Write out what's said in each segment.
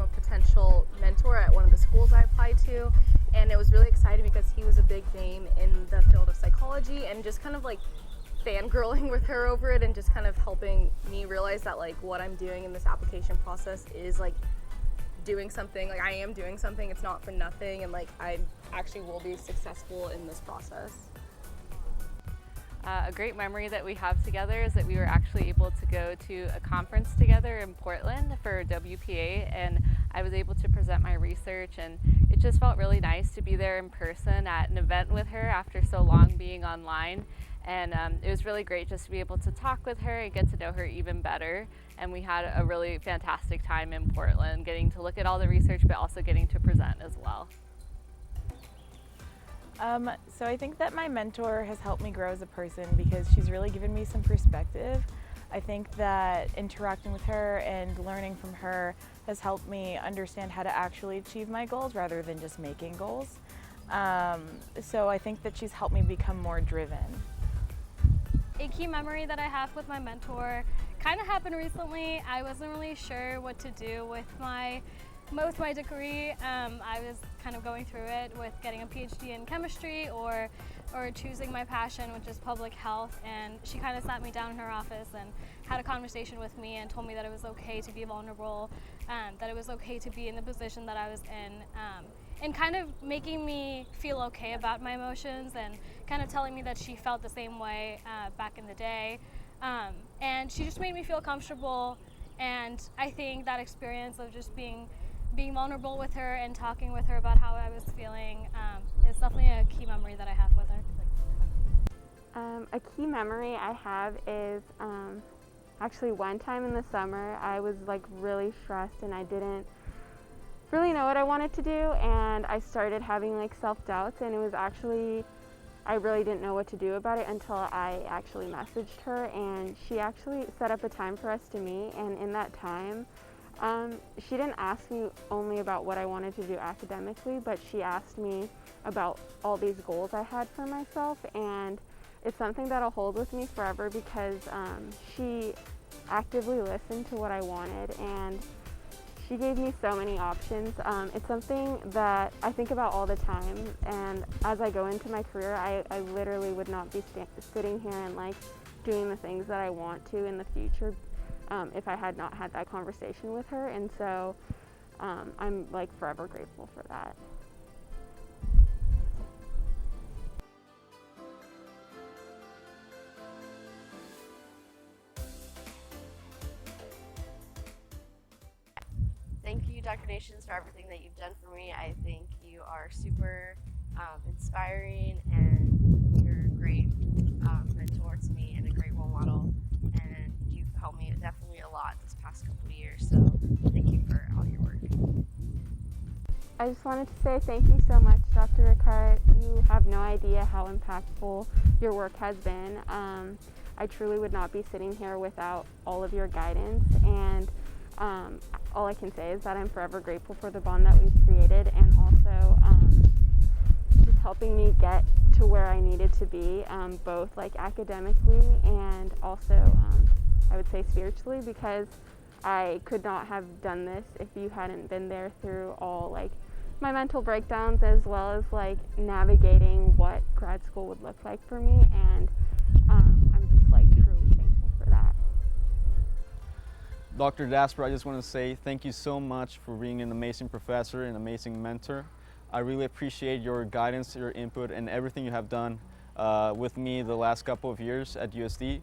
a potential mentor at one of the schools I applied to, and it was really exciting because he was a big name in the field of psychology, and just kind of like fangirling with her over it and just kind of helping me realize that like what I'm doing in this application process is like doing something, like I am doing something, it's not for nothing, and like I actually will be successful in this process. A great memory that we have together is that we were actually able to go to a conference together in Portland for WPA, and I was able to present my research, and it just felt really nice to be there in person at an event with her after so long being online. And it was really great just to be able to talk with her and get to know her even better. And we had a really fantastic time in Portland, getting to look at all the research, but also getting to present as well. So I think that my mentor has helped me grow as a person because she's really given me some perspective. I think that interacting with her and learning from her has helped me understand how to actually achieve my goals rather than just making goals. So I think that she's helped me become more driven. A key memory that I have with my mentor kind of happened recently. I wasn't really sure what to do with my degree. I was kind of going through it with getting a PhD in chemistry or choosing my passion, which is public health, and she kind of sat me down in her office and had a conversation with me and told me that it was okay to be vulnerable, that it was okay to be in the position that I was in, and kind of making me feel okay about my emotions and kind of telling me that she felt the same way back in the day. And she just made me feel comfortable, and I think that experience of just being vulnerable with her and talking with her about how I was feeling is definitely a key memory that I have with her. A key memory I have is actually one time in the summer I was like really stressed and I didn't really know what I wanted to do, and I started having like self-doubts, and it was actually, I really didn't know what to do about it until I actually messaged her, and she actually set up a time for us to meet. And in that time she didn't ask me only about what I wanted to do academically, but she asked me about all these goals I had for myself, and it's something that'll hold with me forever because she actively listened to what I wanted, and she gave me so many options. It's something that I think about all the time, and as I go into my career, I literally would not be sitting here and like doing the things that I want to in the future if I had not had that conversation with her, and so I'm like forever grateful for that. Thank you, Dr. Nations, for everything that you've done for me. I think you are super inspiring, and you're a great mentor to me and a great role model, and you've helped me definitely a lot this past couple of years, so thank you for all your work. I just wanted to say thank you so much, Dr. Ricard. You have no idea how impactful your work has been. I truly would not be sitting here without all of your guidance, and all I can say is that I'm forever grateful for the bond that we've created, and also just helping me get to where I needed to be, both like academically and also I would say spiritually, because I could not have done this if you hadn't been there through all like my mental breakdowns, as well as like navigating what grad school would look like for me, and I'm just like truly thankful for that. Dr. Dasper, I just want to say thank you so much for being an amazing professor and amazing mentor. I really appreciate your guidance, your input, and everything you have done with me the last couple of years at USD.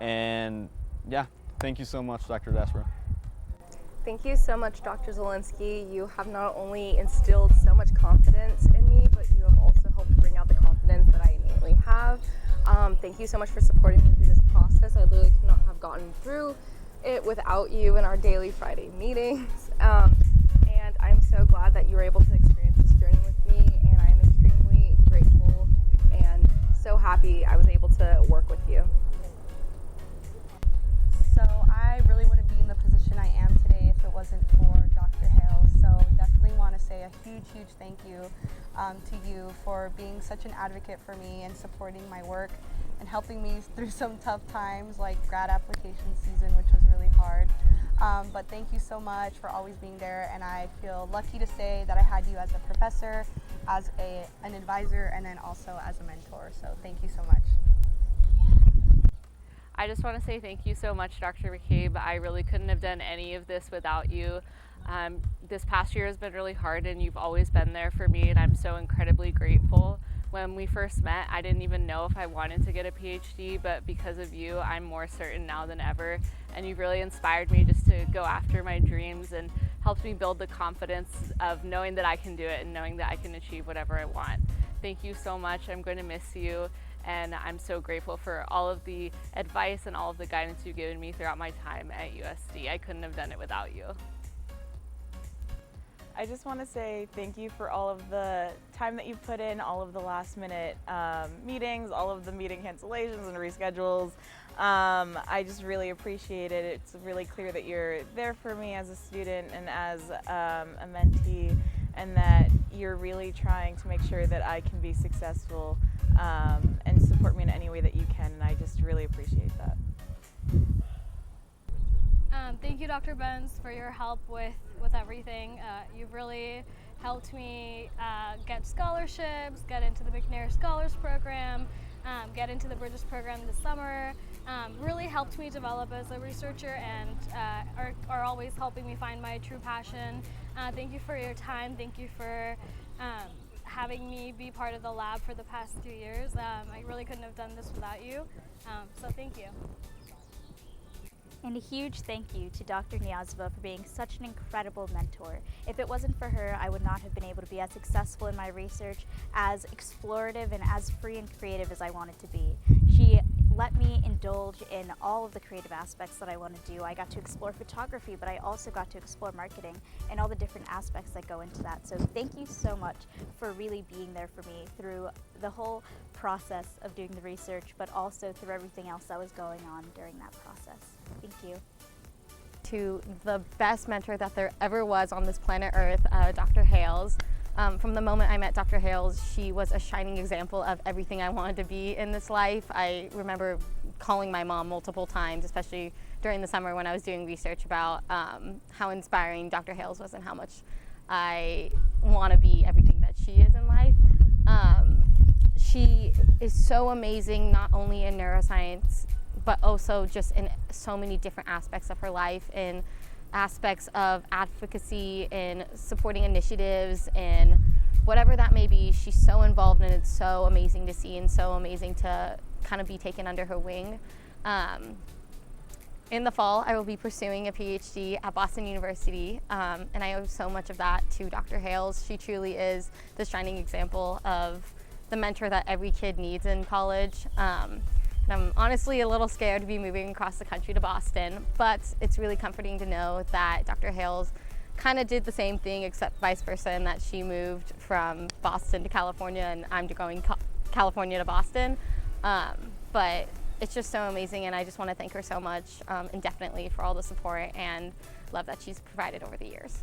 And yeah, thank you so much, Dr. Dasper. Thank you so much, Dr. Zielinski. You have not only instilled so much confidence in me, but you have also helped bring out the confidence that I innately have. Thank you so much for supporting me through this process. I literally could not have gotten through it without you in our daily Friday meetings. And I'm so glad that you were able to experience this journey with me, and I'm extremely grateful and so happy I was able to work with you. So I really wouldn't be in the position I am today if it wasn't for Dr. Hale. So definitely want to say a huge thank you to you for being such an advocate for me and supporting my work and helping me through some tough times like grad application season, which was really hard. But thank you so much for always being there, and I feel lucky to say that I had you as a professor, as an advisor, and then also as a mentor. So thank you so much. I just want to say thank you so much, Dr. McCabe. I really couldn't have done any of this without you. This past year has been really hard, and you've always been there for me, and I'm so incredibly grateful. When we first met, I didn't even know if I wanted to get a PhD, but because of you, I'm more certain now than ever, and you've really inspired me just to go after my dreams and helped me build the confidence of knowing that I can do it and knowing that I can achieve whatever I want. Thank you so much. I'm going to miss you, and I'm so grateful for all of the advice and all of the guidance you've given me throughout my time at USD. I couldn't have done it without you. I just want to say thank you for all of the time that you put in, all of the last minute meetings, all of the meeting cancellations and reschedules. I just really appreciate it. It's really clear that you're there for me as a student and as a mentee, and that you're really trying to make sure that I can be successful and support me in any way that you can, and I just really appreciate that. Thank you, Dr. Benz, for your help with everything. You've really helped me get scholarships, get into the McNair Scholars Program, get into the Bridges Program this summer. Really helped me develop as a researcher, and are always helping me find my true passion. Thank you for your time. Thank you for having me be part of the lab for the past 2 years. I really couldn't have done this without you, so thank you. And a huge thank you to Dr. Niazova for being such an incredible mentor. If it wasn't for her, I would not have been able to be as successful in my research, as explorative and as free and creative as I wanted to be. She let me indulge in all of the creative aspects that I want to do. I got to explore photography, but I also got to explore marketing and all the different aspects that go into that. So thank you so much for really being there for me through the whole process of doing the research, but also through everything else that was going on during that process. Thank you. To the best mentor that there ever was on this planet Earth, Dr. Hales. From the moment I met Dr. Hales, she was a shining example of everything I wanted to be in this life. I remember calling my mom multiple times, especially during the summer when I was doing research, about how inspiring Dr. Hales was and how much I want to be everything that she is in life. She is so amazing, not only in neuroscience, but also just in so many different aspects of her life, in aspects of advocacy, in supporting initiatives, and whatever that may be. She's so involved, and it's so amazing to see and so amazing to kind of be taken under her wing. In the fall, I will be pursuing a PhD at Boston University, and I owe so much of that to Dr. Hales. She truly is the shining example of the mentor that every kid needs in college. And I'm honestly a little scared to be moving across the country to Boston, but it's really comforting to know that Dr. Hales kind of did the same thing, except vice versa, and that she moved from Boston to California, and I'm going California to Boston. But it's just so amazing, and I just want to thank her so much indefinitely for all the support and love that she's provided over the years.